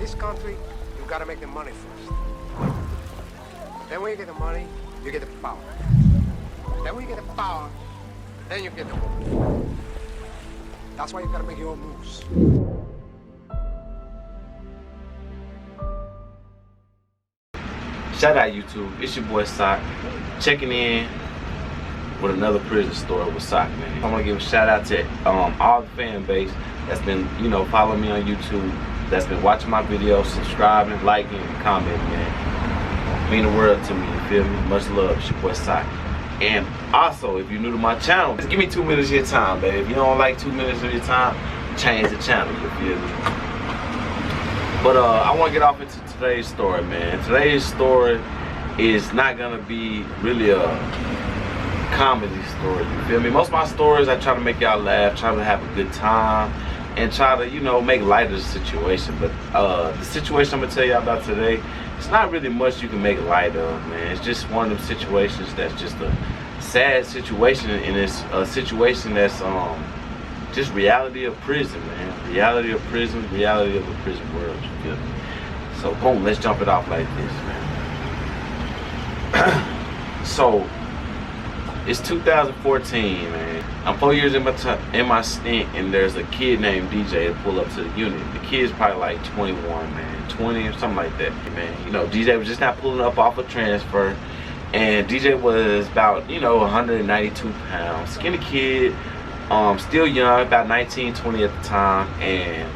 This country, you gotta make the money first. Then when you get the money, you get the power. Then when you get the power, then you get the move. That's why you gotta make your own moves. Shout out YouTube, it's your boy Sock, checking in with another prison story with Sock, man. I want to give a shout out to all the fan base that's been, following me on YouTube, that's been watching my videos, subscribing, liking, and commenting, man. Mean the world to me, you feel me? Much love, it's your boy Sock. And also, if you're new to my channel, just give me 2 minutes of your time, baby. If you don't like 2 minutes of your time, change the channel, you feel me? But I want to get off into today's story, man. Today's story is not gonna be really a comedy story, you feel me? Most of my stories, I try to make y'all laugh, try to have a good time, and try to, make light of the situation. But the situation I'm gonna tell y'all about today, it's not really much you can make light of, man. It's just one of them situations that's just a sad situation, and it's a situation that's just reality of prison, man. Reality of prison, reality of the prison world, you feel me? So boom, let's jump it off like this, man. So it's 2014, man. I'm 4 years in my stint, and there's a kid named DJ that pull up to the unit. The kid's probably like 21, man, 20 or something like that, man. DJ was just not pulling up off a transfer, and DJ was about 192 pounds, skinny kid. Still young, about 19, 20 at the time, and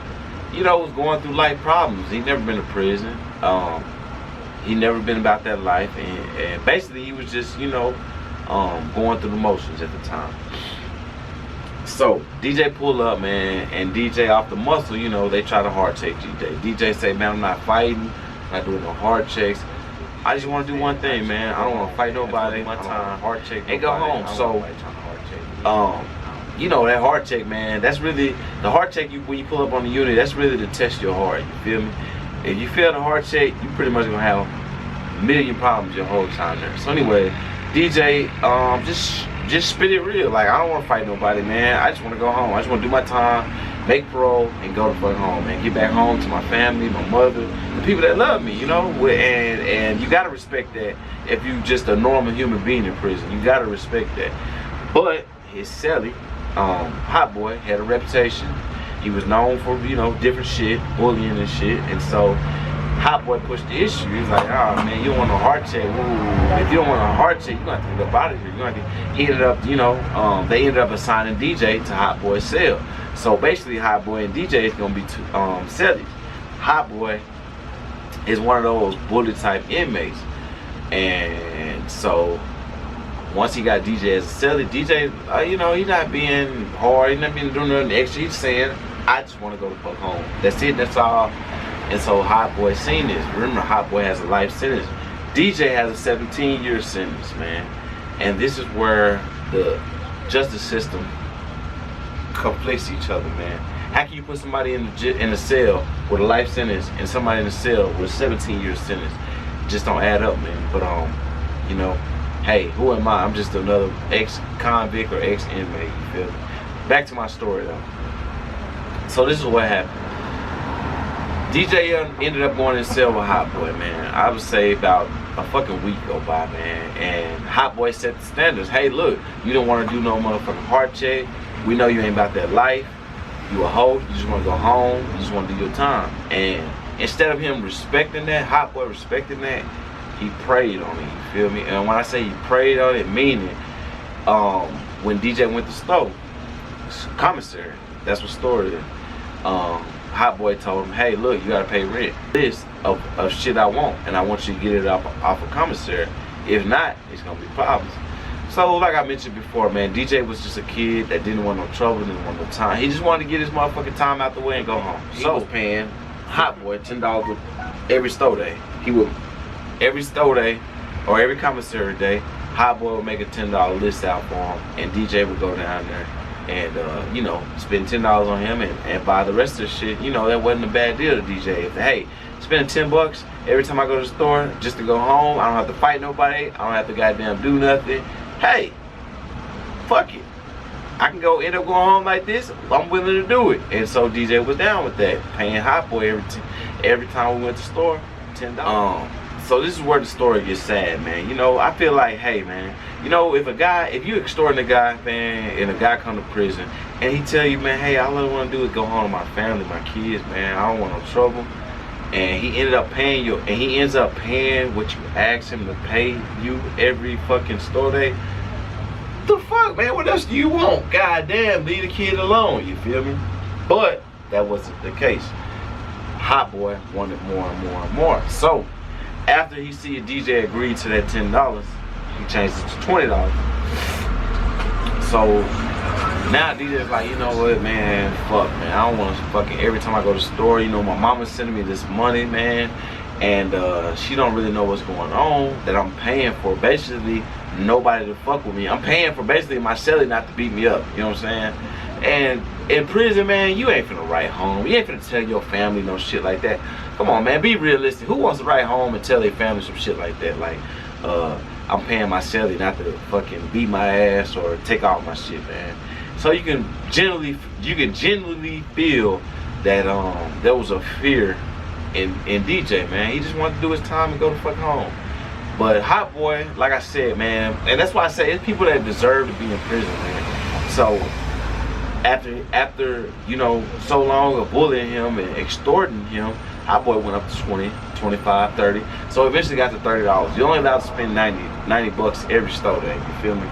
was going through life problems. He'd never been to prison. He never been about that life, and basically he was just going through the motions at the time. So DJ pull up, man, and DJ off the muscle, they try to hard check DJ. DJ say, man, I'm not fighting, I'm not doing no hard checks. I just want to do one thing, man. I don't want to fight nobody. My time, hard check, and go home. So that hard check, man, that's really the hard check. When you pull up on the unit, that's really to test your heart, you feel me? If you fail the hard check, you pretty much gonna have a million problems your whole time there. So anyway, DJ just spit it real, like, I don't want to fight nobody, man. I just want to go home. I just want to do my time, make parole, and go to fucking home, man. Get back home to my family, my mother, the people that love me, and you gotta respect that. If you just a normal human being in prison, you gotta respect that. But his cellie, Hot Boy, had a reputation. He was known for, different shit, bullying and shit. And so Hot Boy pushed the issue. He's like, oh man, you don't want a heart check. Ooh, if you don't want a heart check, you're gonna have to get up out of here. He ended up, they ended up assigning DJ to Hot Boy's cell. So basically Hot Boy and DJ is gonna be two cellies. Hot Boy is one of those bully type inmates. And so once he got DJ as a cellie, DJ, he's not being hard, he's not being doing nothing extra. He's saying, I just want to go the fuck home. That's it, that's all. And so Hot Boy seen this. Remember, Hot Boy has a life sentence. DJ has a 17-year sentence, man. And this is where the justice system conflicts each other, man. How can you put somebody in a cell with a life sentence and somebody in a cell with a 17-year sentence? It just don't add up, man. But hey, who am I? I'm just another ex-convict or ex-inmate, you feel me? Back to my story, though. So this is what happened. DJ ended up going in cell with Hot Boy, man. I would say about a fucking week go by, man. And Hot Boy set the standards. Hey, look, you don't want to do no motherfucking heart check. We know you ain't about that life. You a hoe. You just want to go home. You just want to do your time. And instead of him respecting that, Hot Boy respecting that, he prayed on it, you feel me? And when I say he prayed on it, meaning when DJ went to stove, commissary, that's what story is. Hot Boy told him, hey, look, you gotta pay rent. List of shit I want, and I want you to get it off of commissary. If not, it's gonna be problems. So like I mentioned before, man, DJ was just a kid that didn't want no trouble, didn't want no time. He just wanted to get his motherfucking time out the way and go home. He was paying Hot Boy $10 every store day. He would, every store day or every commissary day, Hot Boy would make a $10 list out for him, and DJ would go down there and spend $10 on him and buy the rest of the shit. That wasn't a bad deal to DJ. If, hey, spending $10 every time I go to the store just to go home, I don't have to fight nobody, I don't have to goddamn do nothing. Hey, fuck it, I can go end up going home like this. I'm willing to do it. And so DJ was down with that, paying Hot Boy every time we went to the store, $10. So this is where the story gets sad, man. You know, I feel like, hey, man, you know, if you extorting a guy, man, and a guy come to prison, and he tell you, man, hey, all I want to do is go home to my family, my kids, man, I don't want no trouble, and he ended up paying you, and he ends up paying what you asked him to pay you every fucking store day, the fuck, man, what else do you want? Goddamn, leave the kid alone, you feel me? But that wasn't the case. Hot Boy wanted more and more and more. So after he see a DJ agree to that $10, he changed it to $20. So now DJ's like, you know what, man, fuck, man, I don't want to fucking, every time I go to the store, you know, my mama's sending me this money, man, and she don't really know what's going on, that I'm paying for basically nobody to fuck with me. I'm paying for basically my celly not to beat me up, you know what I'm saying? And in prison, man, you ain't finna write home. You ain't finna tell your family no shit like that. Come on, man, be realistic. Who wants to write home and tell their family some shit like that? Like, I'm paying my celly not to fucking beat my ass or take all my shit, man. So you can genuinely feel that there was a fear in DJ, man. He just wanted to do his time and go the fuck home. But Hot Boy, like I said, man, and that's why I say it's people that deserve to be in prison, man. So after you know, so long of bullying him and extorting him, Hot Boy went up to 20, 25, 30. So eventually got to $30. You're only allowed to spend 90 bucks every store day, you feel me?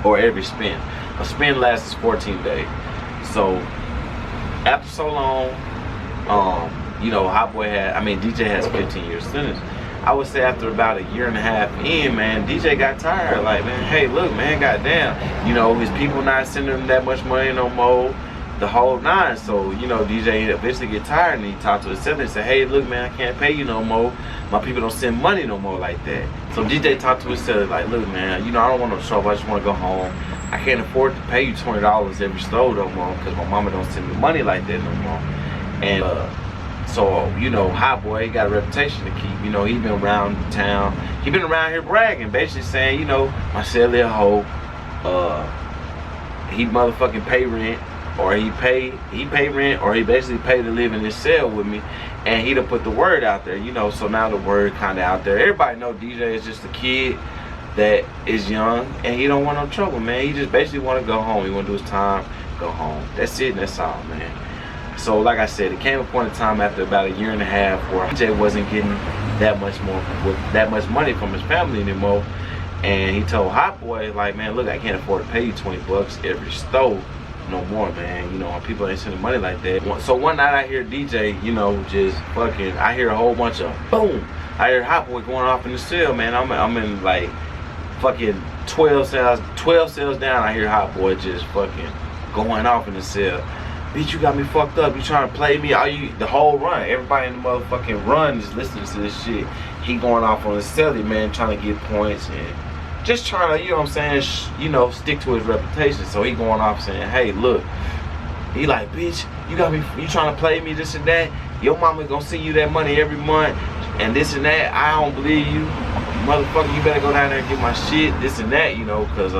Or every spin. A spin lasts 14 days. So after so long, you know, DJ has 15 years sentence. I would say after about a year and a half in, man, DJ got tired. Like, man, hey, look, man, goddamn, you know, his people not sending him that much money no more, the whole nine. So, you know, DJ eventually get tired, and he talked to his celly and said, hey, look, man, I can't pay you no more. My people don't send money no more like that. So DJ talked to his celly like, look, man, you know, I don't want no trouble. I just want to go home. I can't afford to pay you $20 every store no more because my mama don't send me money like that no more. And so, you know, Hot Boy, he got a reputation to keep. You know, he been around town. He been around here bragging, basically saying, you know, my celly a hoe. He motherfucking pay rent, or he pay rent, or he basically pay to live in this cell with me. And he done put the word out there, you know, so now the word kind of out there. Everybody know DJ is just a kid that is young, and he don't want no trouble, man. He just basically want to go home. He want to do his time, go home. That's it, and that's all, man. So like I said, it came a point in time after about a year and a half where DJ wasn't getting that much money from his family anymore, and he told Hot Boy, like, man, look, I can't afford to pay you 20 bucks every store no more, man. You know, when people ain't sending money like that. So one night I hear DJ, you know, just fucking, I hear a whole bunch of boom. I hear Hot Boy going off in the cell, man. I'm in like fucking 12 cells down. I hear Hot Boy just fucking going off in the cell. Bitch, you got me fucked up. You trying to play me? The whole run. Everybody in the motherfucking run is listening to this shit. He going off on his celly, man, trying to get points and just trying to, you know what I'm saying, you know, stick to his reputation. So he going off saying, hey, look. He like, bitch, you got me, you trying to play me, this and that. Your mama gonna send you that money every month and this and that. I don't believe you. Motherfucker, you better go down there and get my shit, this and that, you know, because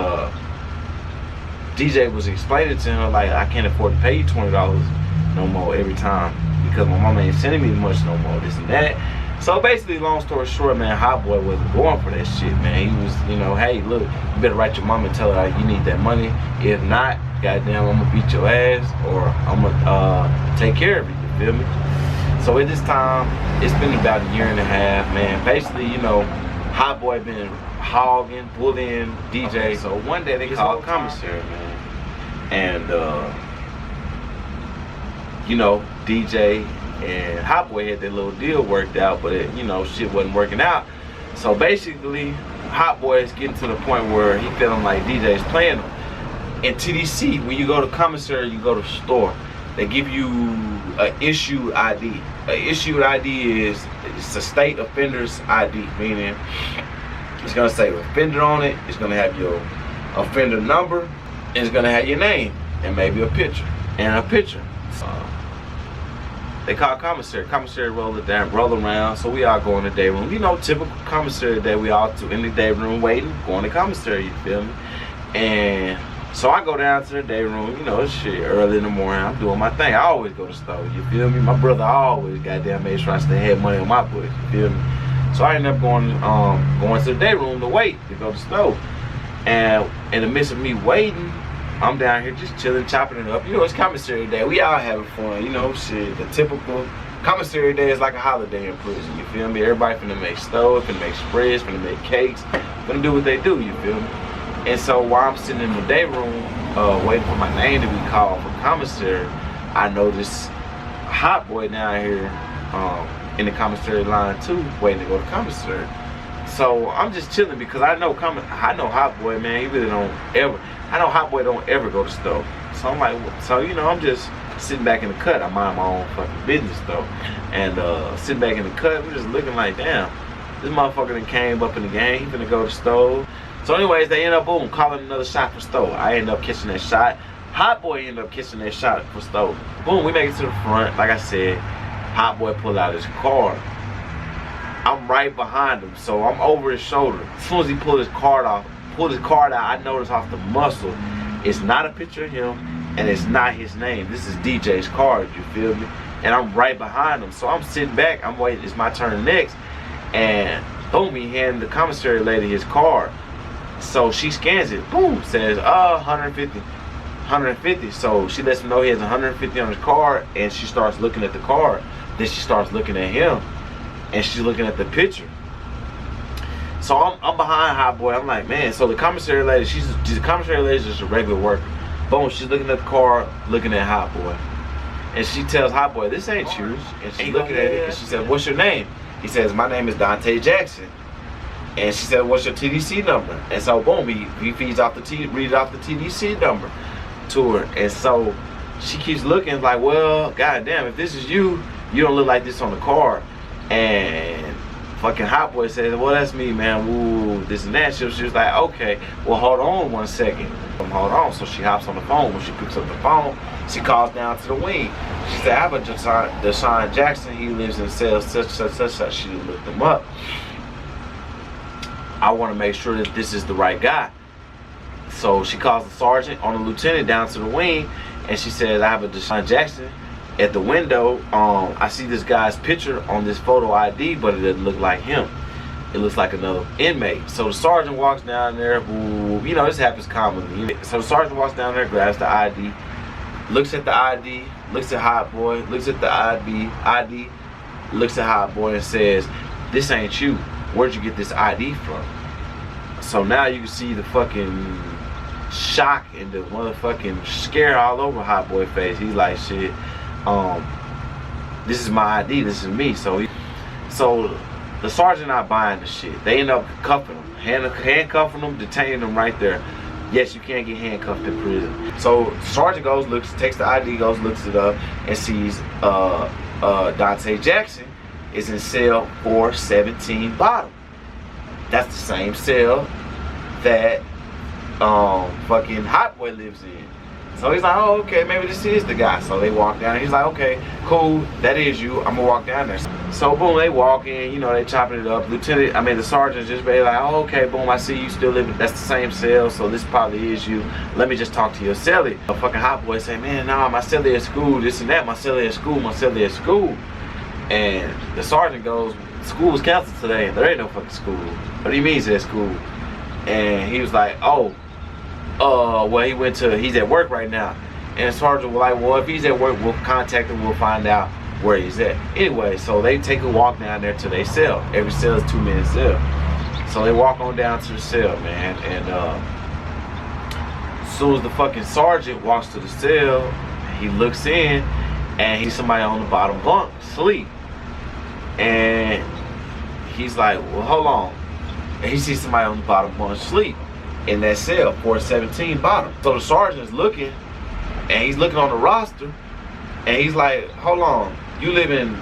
DJ was explaining to him, like, I can't afford to pay you $20 no more every time because my mama ain't sending me much no more, this and that. So basically, long story short, man, Hot Boy wasn't going for that shit, man. He was, you know, hey, look, you better write your mama and tell her you need that money. If not, goddamn, I'm gonna beat your ass, or I'm gonna take care of you, you feel me? So at this time, it's been about a year and a half, man. Basically, you know, Hot Boy been hogging, bullying DJ. Okay, so one day they called commissary, man. And, you know, DJ and Hot Boy had that little deal worked out, but it, you know, shit wasn't working out. So basically, Hot Boy is getting to the point where he feeling like DJ is playing him. In TDC, when you go to commissary, you go to the store, they give you an issued ID. An issued ID is, it's a state offender's ID, meaning it's gonna say offender on it, it's gonna have your offender number, and it's gonna have your name, and maybe a picture, They call commissary. Commissary roll it down, roll around. So we all go in the day room. You know, typical commissary day. We all in the day room waiting, going to commissary. You feel me? And So I go down to the day room, you know, shit, early in the morning. I'm doing my thing. I always go to the store, you feel me? My brother always goddamn made sure I stay had money on my books, you feel me? So I ended up going to the day room to wait to go to the store. And in the midst of me waiting, I'm down here just chilling, chopping it up. You know, it's commissary day. We all having fun, you know, shit. The typical commissary day is like a holiday in prison, you feel me? Everybody finna make stove, finna make spreads, finna make cakes, finna do what they do, you feel me? And so while I'm sitting in the day room, waiting for my name to be called for commissary, I noticed a hot boy down here in the commissary line too, waiting to go to commissary. So I'm just chilling because I know hot boy, man, he really don't ever. I know hot boy don't ever go to store. So I'm like, so you know, I'm just sitting back in the cut. I mind my own fucking business though, and sitting back in the cut, I'm just looking like, damn, this motherfucker that came up in the game. He finna go to store. So anyways, they end up, boom, calling another shot for stove. I end up catching that shot. Hot boy end up catching that shot for stove. Boom, we make it to the front. Like I said, hot boy pulled out his car. I'm right behind him, so I'm over his shoulder. As soon as he pulled his card out, I noticed off the muscle, it's not a picture of him, and it's not his name. This is DJ's card, you feel me? And I'm right behind him, so I'm sitting back. I'm waiting. It's my turn next, and boom, he handed the commissary lady his card. So she scans it, boom, says 150. So she lets him know he has 150 on his card, and she starts looking at the card. Then she starts looking at him, and she's looking at the picture. So I'm behind hot boy. I'm like, man. So the commissary lady, the commissary lady's just a regular worker. Boom, she's looking at the card, looking at hot boy, and she tells hot boy, this ain't you. And she's looking at it, and she said, what's your name? He says, my name is Dante Jackson. And she said, what's your TDC number? And so boom, he reads off the TDC number to her. And so she keeps looking like, well, goddamn, if this is you, you don't look like this on the card. And fucking hot boy says, well, that's me, man. Ooh, this and that. She was like, okay, well, hold on 1 second. Hold on. So she hops on the phone. When she picks up the phone, she calls down to the wing. She said, I have a Deshaun Jackson. He lives in cell such. She looked him up. I want to make sure that this is the right guy. So she calls the sergeant on the lieutenant down to the wing, and she says, I have a Deshaun Jackson at the window. I see this guy's picture on this photo ID, but it doesn't look like him. It looks like another inmate. So the sergeant walks down there, who, you know, this happens commonly. So the sergeant walks down there, grabs the ID, looks at the ID, looks at hot boy, looks at the ID, looks at hot boy and says, this ain't you. Where'd you get this ID from? So now you can see the fucking shock and the motherfucking scare all over hot boy face. He's like, shit, this is my ID, this is me. So the sergeant not buying the shit. They end up cuffing him, handcuffing him, detaining him right there. Yes, you can't get handcuffed in prison. So the sergeant goes, takes the ID, goes, looks it up, and sees Dante Jackson is in cell 417 bottom. That's the same cell that fucking hot boy lives in. So he's like, oh, okay, maybe this is the guy. So they walk down. He's like, okay, cool, that is you. I'm gonna walk down there. So boom, they walk in. You know, they chopping it up. The sergeant just be like, oh, okay, boom, I see you still living. That's the same cell. So this probably is you. Let me just talk to your cellie. A fucking hot boy say, man, nah, my cellie at school, this and that. My cellie at school, my cellie at school. And the sergeant goes, school was canceled today. There ain't no fucking school. What do you mean he's at school? And he was like, oh, well, he's at work right now. And the sergeant was like, well, if he's at work, we'll contact him, we'll find out where he's at. Anyway, so they take a walk down there to their cell. Every cell is 2 minute cell. So they walk on down to the cell, man. And as soon as the fucking sergeant walks to the cell, he looks in and he's somebody on the bottom bunk, asleep. And he's like, well, hold on. And he sees somebody on the bottom bunk asleep in that cell, 417 bottom. So the sergeant's looking, and he's looking on the roster, and he's like, hold on, you live in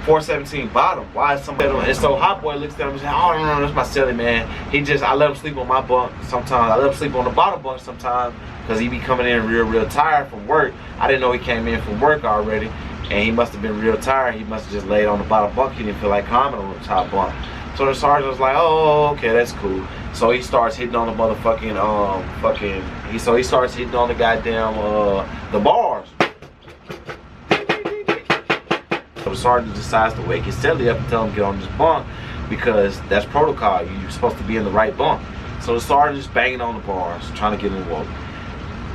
417 bottom. Why is somebody on? And so hot boy looks down and says, oh, no, that's my cellie, man. I let him sleep on my bunk sometimes. I let him sleep on the bottom bunk sometimes because he be coming in real tired from work. I didn't know he came in from work already. And he must have been real tired. He must have just laid on the bottom bunk. He didn't feel like climbing on the top bunk. So the sergeant was like, oh, okay, that's cool. So he starts hitting on the motherfucking, so he starts hitting on the goddamn, the bars. So the sergeant decides to wake his cellie up and tell him to get on this bunk because that's protocol. You're supposed to be in the right bunk. So the sergeant is banging on the bars, trying to get him woke.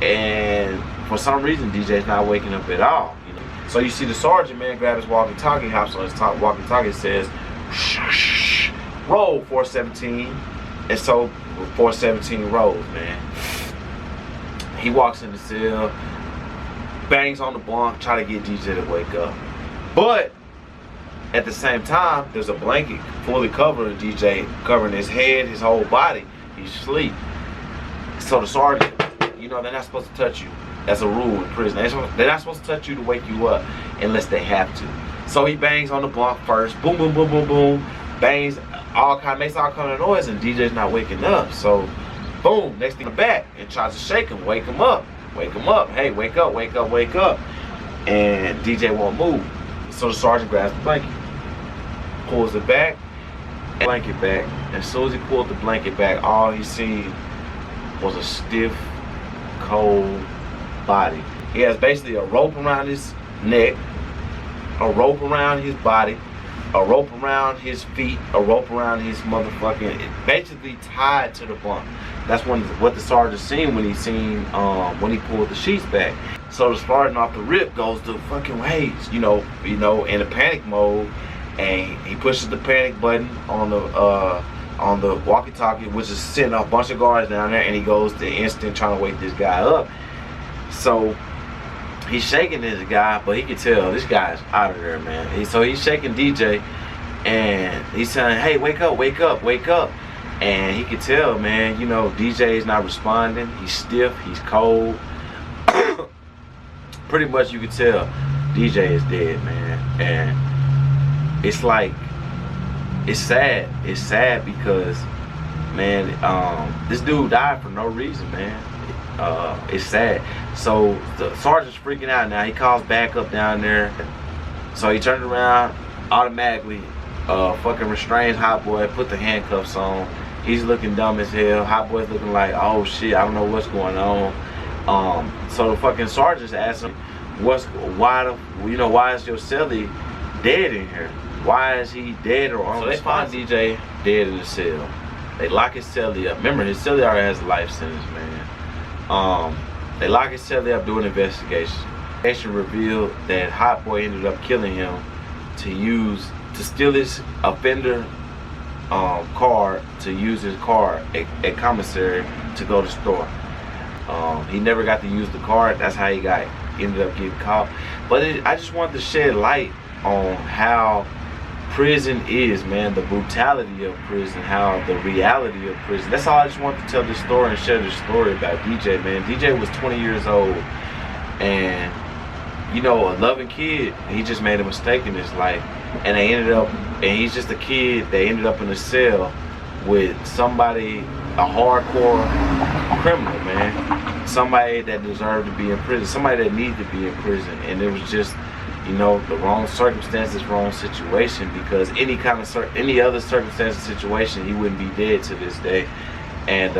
And for some reason, DJ's not waking up at all. You know? So you see the sergeant, man, grab his walkie-talkie, hops on his walkie-talkie, and says, shh, roll 417. And so 417 rolls, man. He walks in the cell, bangs on the bunk, try to get DJ to wake up. But at the same time, there's a blanket fully covering DJ, covering his head, his whole body. He's asleep. So the sergeant, you know, they're not supposed to touch you. That's a rule in prison. They're not supposed to touch you to wake you up unless they have to. So he bangs on the bunk first. Boom, boom, boom, boom, boom. Bangs, makes all kind of noise, and DJ's not waking up. So, boom, next thing back and tries to shake him, wake him up. Wake him up. Hey, wake up, wake up, wake up. And DJ won't move. So the sergeant grabs the blanket, pulls it back, blanket back. As soon as he pulled the blanket back, all he seen was a stiff, cold body. He has basically a rope around his neck, a rope around his body, a rope around his feet, a rope around his motherfucking, basically tied to the bunk. That's what the sergeant seen when he pulled the sheets back. So the sergeant off the rip goes to fucking ways, you know, in a panic mode, and he pushes the panic button on the walkie-talkie, which is sending a bunch of guards down there, and he goes to instant trying to wake this guy up. So he's shaking this guy, but he can tell this guy's out of there, man. So he's shaking DJ, and he's saying, hey, wake up, wake up, wake up. And he can tell, man, you know, DJ is not responding. He's stiff, he's cold. Pretty much you can tell DJ is dead, man. And it's like, it's sad. It's sad because, man, this dude died for no reason, man. It's sad. So the sergeant's freaking out now. He calls back up down there. So he turned around, automatically fucking restrains Hot Boy, put the handcuffs on. He's looking dumb as hell. Hot Boy's looking like, oh shit, I don't know what's going on. So the fucking sergeants ask him, why is your cellie dead in here? Why is he dead or on? So they find DJ dead in the cell. They lock his cellie up. Remember, his cellie already has a life sentence, man. They lock his cellie up, do an investigation. Investigation revealed that Hot Boy ended up killing him to steal his offender card, to use his card at commissary to go to store. He never got to use the card. That's how he ended up getting caught. But I just wanted to shed light on how prison is, man, the brutality of prison, how the reality of prison. That's all. I just wanted to tell this story and share this story about DJ, man. DJ was 20 years old, and you know, a loving kid. He just made a mistake in his life, and he's just a kid. They ended up in a cell with somebody, a hardcore criminal, man. Somebody that deserved to be in prison, somebody that needed to be in prison, and it was just, you know, the wrong circumstances, wrong situation, because any other circumstance or situation, he wouldn't be dead to this day. And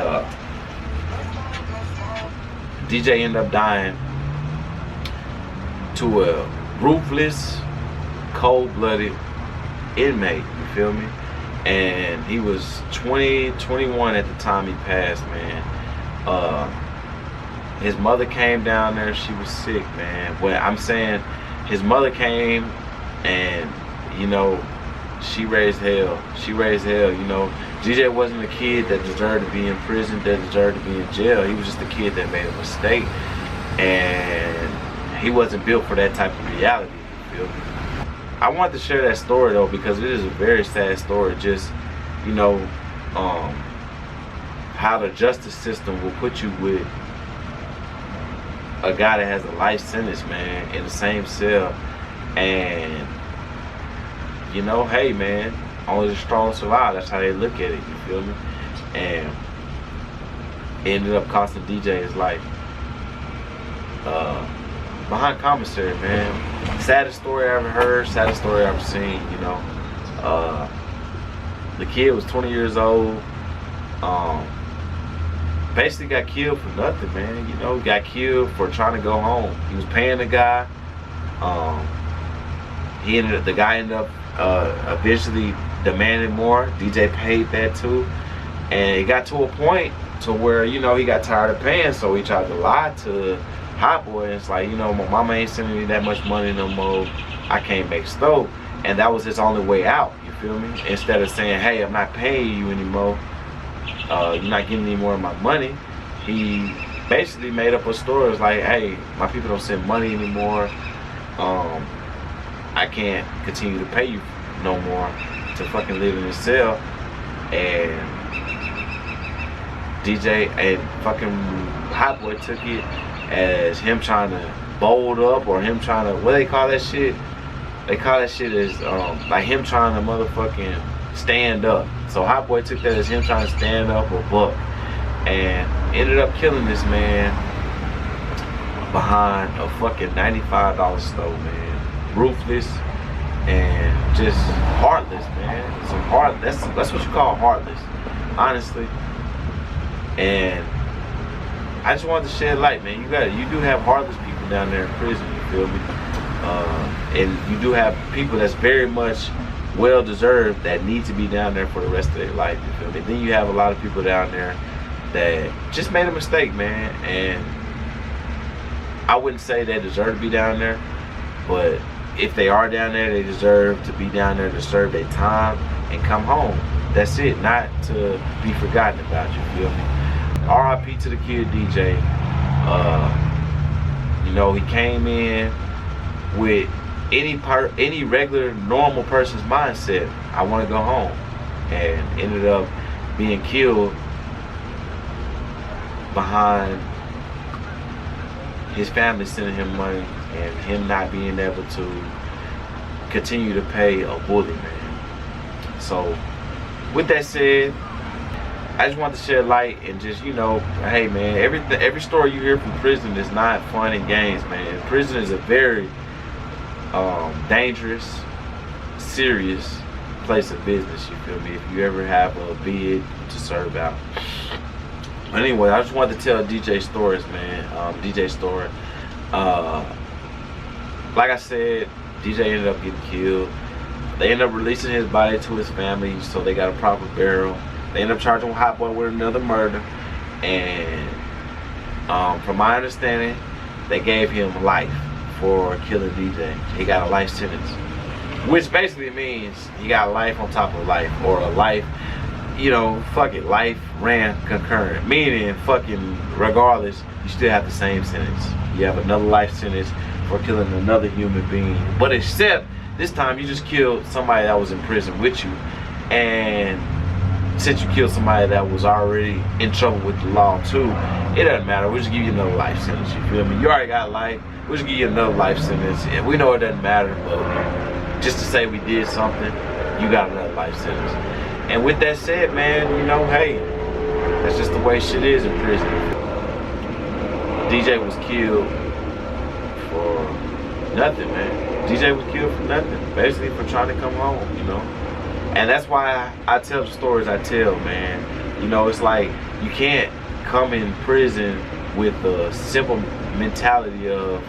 DJ ended up dying to a ruthless, cold-blooded inmate, you feel me? And he was 21 at the time he passed, man. His mother came down there, she was sick, man. Well, I'm saying, his mother came, and you know, she raised hell. She raised hell, you know. DJ wasn't a kid that deserved to be in prison, that deserved to be in jail. He was just a kid that made a mistake, and he wasn't built for that type of reality, you feel me? I wanted to share that story though, because it is a very sad story. Just, you know, how the justice system will put you with a guy that has a life sentence, man, in the same cell. And you know, hey man, only the strong survive. That's how they look at it, you feel me? And it ended up costing DJ his life. Behind commissary, man. Saddest story I ever heard, saddest story I ever seen, you know. The kid was 20 years old. Basically got killed for nothing, man. You know, got killed for trying to go home. He was paying the guy. The guy ended up eventually demanding more. DJ paid that too, and it got to a point to where, you know, he got tired of paying, so he tried to lie to Hot Boy. And it's like, you know, my mama ain't sending me that much money no more. I can't make stove, and that was his only way out. You feel me? Instead of saying, hey, I'm not paying you anymore, you're not getting any more of my money, he basically made up a story. It's like, hey, my people don't send money anymore. I can't continue to pay you no more to fucking live in this cell. And DJ and fucking Hot Boy took it as him trying to bold up, or him trying to, what they call that shit? They call that shit as like him trying to motherfucking stand up. So Hot Boy took that as him trying to stand up or buck, and ended up killing this man behind a fucking $95 stove, man. Ruthless and just heartless, man. Some heart. That's what you call heartless, honestly. And I just wanted to shed light, man. You do have heartless people down there in prison. You feel me? And you do have people that's very much well deserved that need to be down there for the rest of their life. You feel me? Then you have a lot of people down there that just made a mistake, man. And I wouldn't say they deserve to be down there, but if they are down there, they deserve to be down there to serve their time and come home. That's it, not to be forgotten about. You feel me? R.I.P. to the kid DJ. You know, he came in with any regular normal person's mindset. I want to go home, and ended up being killed behind his family sending him money and him not being able to continue to pay a bully, man. So with that said, I just want to shed light and just, you know, hey man, every story you hear from prison is not fun and games, man. Prison is a very dangerous, serious place of business, you feel me, if you ever have a bid to serve out. But anyway, I just wanted to tell DJ stories, man. DJ story. Like I said, DJ ended up getting killed. They ended up releasing his body to his family, so they got a proper burial. They ended up charging Hot Boy with another murder, and from my understanding, they gave him life for killing DJ. He got a life sentence, which basically means he got life on top of life, or a life, you know, fuck it, life ran concurrent, meaning fucking regardless, you still have the same sentence. You have another life sentence for killing another human being, but except this time you just killed somebody that was in prison with you, and since you killed somebody that was already in trouble with the law too, it doesn't matter. We'll just give you another life sentence, you feel me? You already got life, we'll just give you another life sentence, and we know it doesn't matter, but just to say we did something, you got another life sentence. And with that said, man, you know, hey, that's just the way shit is in prison. DJ was killed for nothing, man. DJ was killed for nothing, basically for trying to come home, you know. And that's why I tell the stories I tell, man. You know, it's like you can't come in prison with the simple mentality of,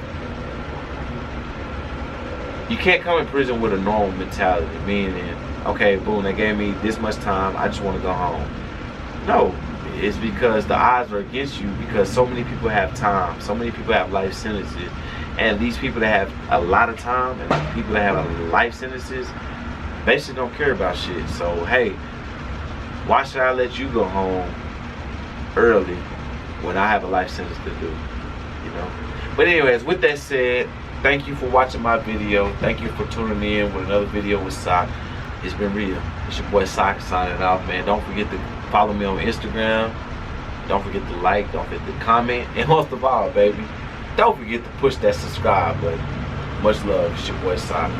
you can't come in prison with a normal mentality, meaning, okay, boom, they gave me this much time, I just want to go home. No, it's because the odds are against you, because so many people have time, so many people have life sentences, and these people that have a lot of time and the people that have life sentences basically don't care about shit. So hey, why should I let you go home early when I have a life sentence to do, you know? But anyways, with that said, thank you for watching my video. Thank you for tuning in with another video with Sock. It's been real. It's your boy Sock signing off, man. Don't forget to follow me on Instagram. Don't forget to like, don't forget to comment, and most of all, baby, don't forget to push that subscribe button. Much love. It's your boy Sock.